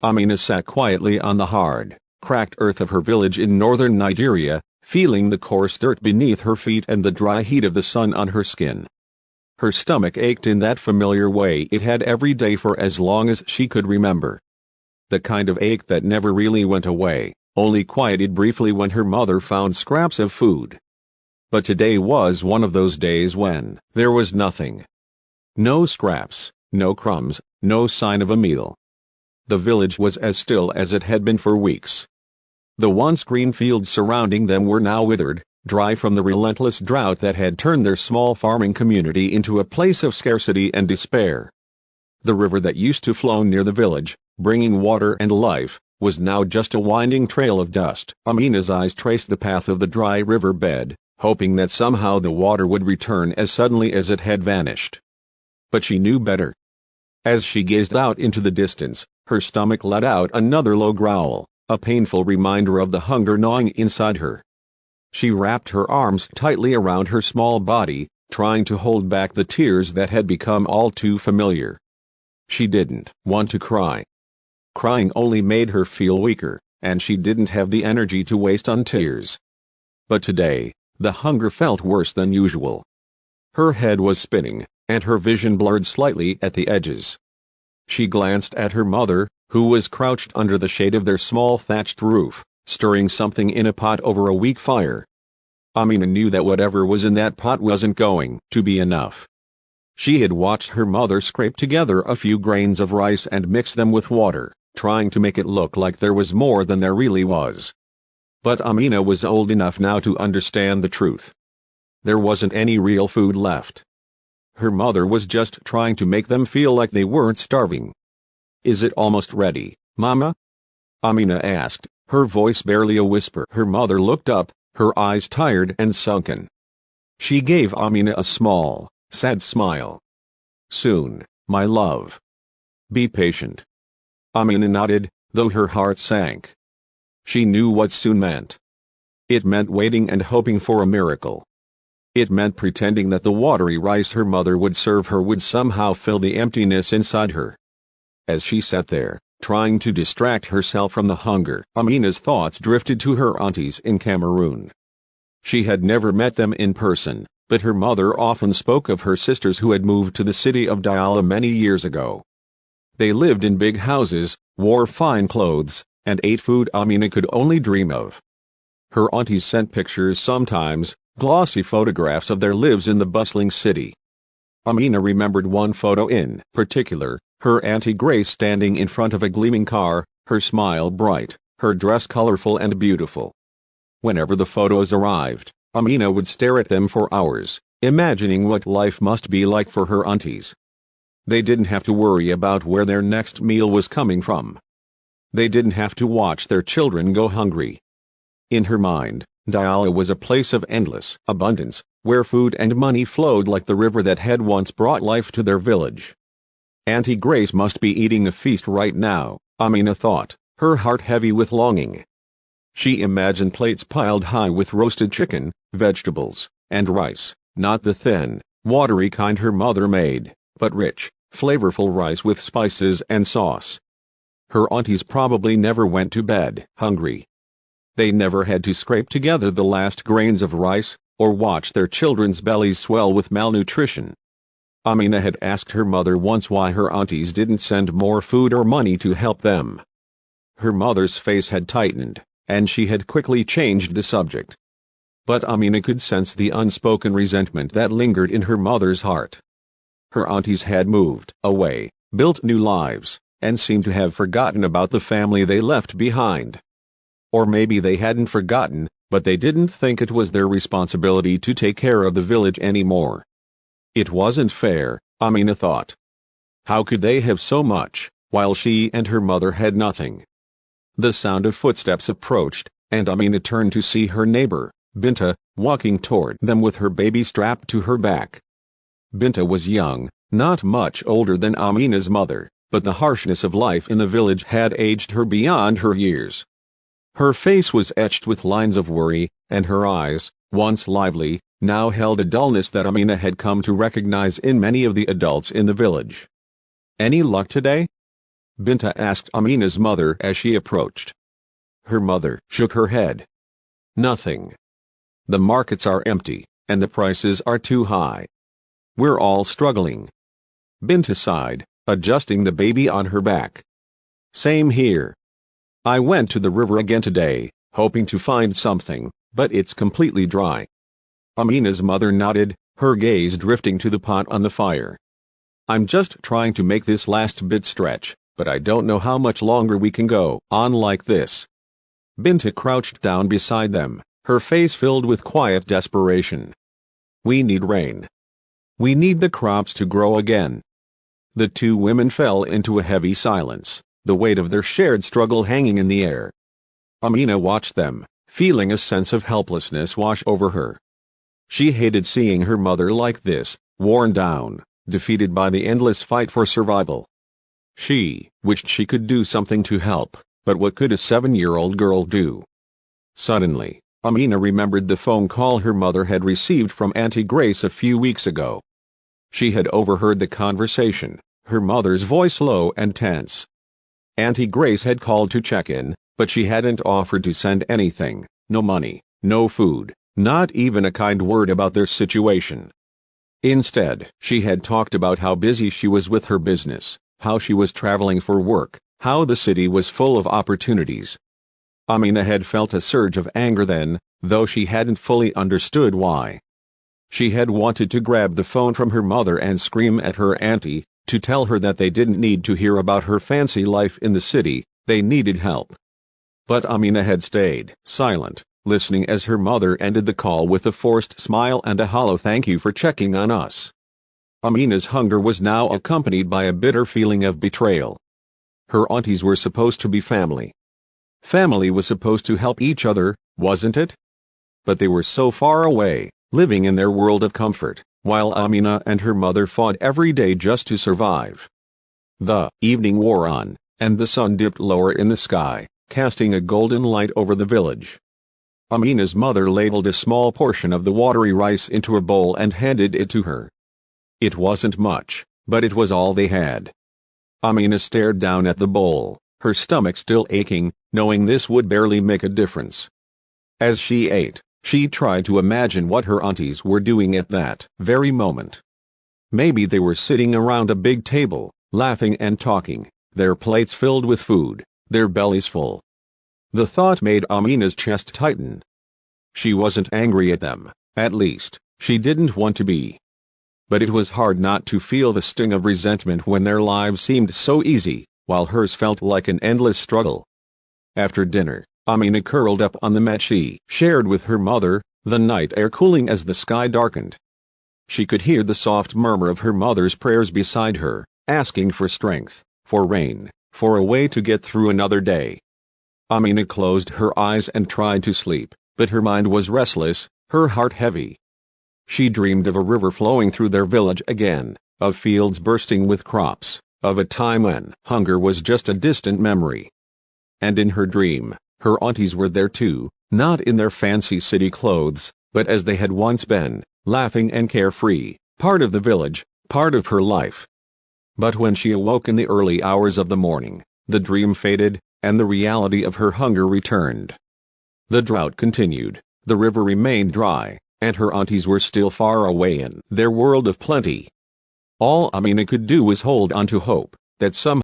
Amina sat quietly on the hard, cracked earth of her village in northern Nigeria, feeling the coarse dirt beneath her feet and the dry heat of the sun on her skin. Her stomach ached in that familiar way it had every day for as long as she could remember. The kind of ache that never really went away, only quieted briefly when her mother found scraps of food. But today was one of those days when there was nothing. No scraps, no crumbs, no sign of a meal. The village was as still as it had been for weeks. The once green fields surrounding them were now withered, dry from the relentless drought that had turned their small farming community into a place of scarcity and despair. The river that used to flow near the village, bringing water and life, was now just a winding trail of dust. Amina's eyes traced the path of the dry riverbed, hoping that somehow the water would return as suddenly as it had vanished. But she knew better. As she gazed out into the distance, her stomach let out another low growl, a painful reminder of the hunger gnawing inside her. She wrapped her arms tightly around her small body, trying to hold back the tears that had become all too familiar. She didn't want to cry. Crying only made her feel weaker, and she didn't have the energy to waste on tears. But today, the hunger felt worse than usual. Her head was spinning, and her vision blurred slightly at the edges. She glanced at her mother, who was crouched under the shade of their small thatched roof, stirring something in a pot over a weak fire. Amina knew that whatever was in that pot wasn't going to be enough. She had watched her mother scrape together a few grains of rice and mix them with water, trying to make it look like there was more than there really was. But Amina was old enough now to understand the truth. There wasn't any real food left. Her mother was just trying to make them feel like they weren't starving. "Is it almost ready, Mama?" Amina asked, her voice barely a whisper. Her mother looked up, her eyes tired and sunken. She gave Amina a small, sad smile. "Soon, my love. Be patient." Amina nodded, though her heart sank. She knew what soon meant. It meant waiting and hoping for a miracle. It meant pretending that the watery rice her mother would serve her would somehow fill the emptiness inside her. As she sat there, trying to distract herself from the hunger, Amina's thoughts drifted to her aunties in Cameroon. She had never met them in person, but her mother often spoke of her sisters who had moved to the city of Douala many years ago. They lived in big houses, wore fine clothes, and ate food Amina could only dream of. Her aunties sent pictures sometimes, glossy photographs of their lives in the bustling city. Amina remembered one photo in particular, her Auntie Grace standing in front of a gleaming car, her smile bright, her dress colorful and beautiful. Whenever the photos arrived, Amina would stare at them for hours, imagining what life must be like for her aunties. They didn't have to worry about where their next meal was coming from. They didn't have to watch their children go hungry. In her mind, Douala was a place of endless abundance, where food and money flowed like the river that had once brought life to their village. Auntie Grace must be eating a feast right now, Amina thought, her heart heavy with longing. She imagined plates piled high with roasted chicken, vegetables, and rice, not the thin, watery kind her mother made, but rich, flavorful rice with spices and sauce. Her aunties probably never went to bed hungry. They never had to scrape together the last grains of rice, or watch their children's bellies swell with malnutrition. Amina had asked her mother once why her aunties didn't send more food or money to help them. Her mother's face had tightened, and she had quickly changed the subject. But Amina could sense the unspoken resentment that lingered in her mother's heart. Her aunties had moved away, built new lives, and seemed to have forgotten about the family they left behind. Or maybe they hadn't forgotten, but they didn't think it was their responsibility to take care of the village anymore. It wasn't fair, Amina thought. How could they have so much, while she and her mother had nothing? The sound of footsteps approached, and Amina turned to see her neighbor, Binta, walking toward them with her baby strapped to her back. Binta was young, not much older than Amina's mother, but the harshness of life in the village had aged her beyond her years. Her face was etched with lines of worry, and her eyes, once lively, now held a dullness that Amina had come to recognize in many of the adults in the village. "Any luck today?" Binta asked Amina's mother as she approached. Her mother shook her head. Nothing. The markets are empty, and the prices are too high. We're all struggling. Binta sighed, adjusting the baby on her back. Same here. I went to the river again today, hoping to find something, but it's completely dry. Amina's mother nodded, her gaze drifting to the pot on the fire. I'm just trying to make this last bit stretch, but I don't know how much longer we can go on like this. Binta crouched down beside them, her face filled with quiet desperation. We need rain. We need the crops to grow again. The two women fell into a heavy silence, the weight of their shared struggle hanging in the air. Amina watched them, feeling a sense of helplessness wash over her. She hated seeing her mother like this, worn down, defeated by the endless fight for survival. She wished she could do something to help, but what could a 7-year-old girl do? Suddenly, Amina remembered the phone call her mother had received from Auntie Grace a few weeks ago. She had overheard the conversation, her mother's voice low and tense. Auntie Grace had called to check in, but she hadn't offered to send anything, no money, no food, not even a kind word about their situation. Instead, she had talked about how busy she was with her business, how she was traveling for work, how the city was full of opportunities. Amina had felt a surge of anger then, though she hadn't fully understood why. She had wanted to grab the phone from her mother and scream at her auntie, to tell her that they didn't need to hear about her fancy life in the city, they needed help. But Amina had stayed silent, listening as her mother ended the call with a forced smile and a hollow "Thank you for checking on us." Amina's hunger was now accompanied by a bitter feeling of betrayal. Her aunties were supposed to be family. Family was supposed to help each other, wasn't it? But they were so far away, living in their world of comfort, while Amina and her mother fought every day just to survive. The evening wore on, and the sun dipped lower in the sky, casting a golden light over the village. Amina's mother ladled a small portion of the watery rice into a bowl and handed it to her. It wasn't much, but it was all they had. Amina stared down at the bowl, her stomach still aching, knowing this would barely make a difference. As she ate, she tried to imagine what her aunties were doing at that very moment. Maybe they were sitting around a big table, laughing and talking, their plates filled with food, their bellies full. The thought made Amina's chest tighten. She wasn't angry at them, at least, she didn't want to be. But it was hard not to feel the sting of resentment when their lives seemed so easy, while hers felt like an endless struggle. After dinner, Amina curled up on the mat she shared with her mother, the night air cooling as the sky darkened. She could hear the soft murmur of her mother's prayers beside her, asking for strength, for rain, for a way to get through another day. Amina closed her eyes and tried to sleep, but her mind was restless, her heart heavy. She dreamed of a river flowing through their village again, of fields bursting with crops, of a time when hunger was just a distant memory. And in her dream, her aunties were there too, not in their fancy city clothes, but as they had once been, laughing and carefree, part of the village, part of her life. But when she awoke in the early hours of the morning, the dream faded, and the reality of her hunger returned. The drought continued, the river remained dry, and her aunties were still far away in their world of plenty. All Amina could do was hold on to hope that somehow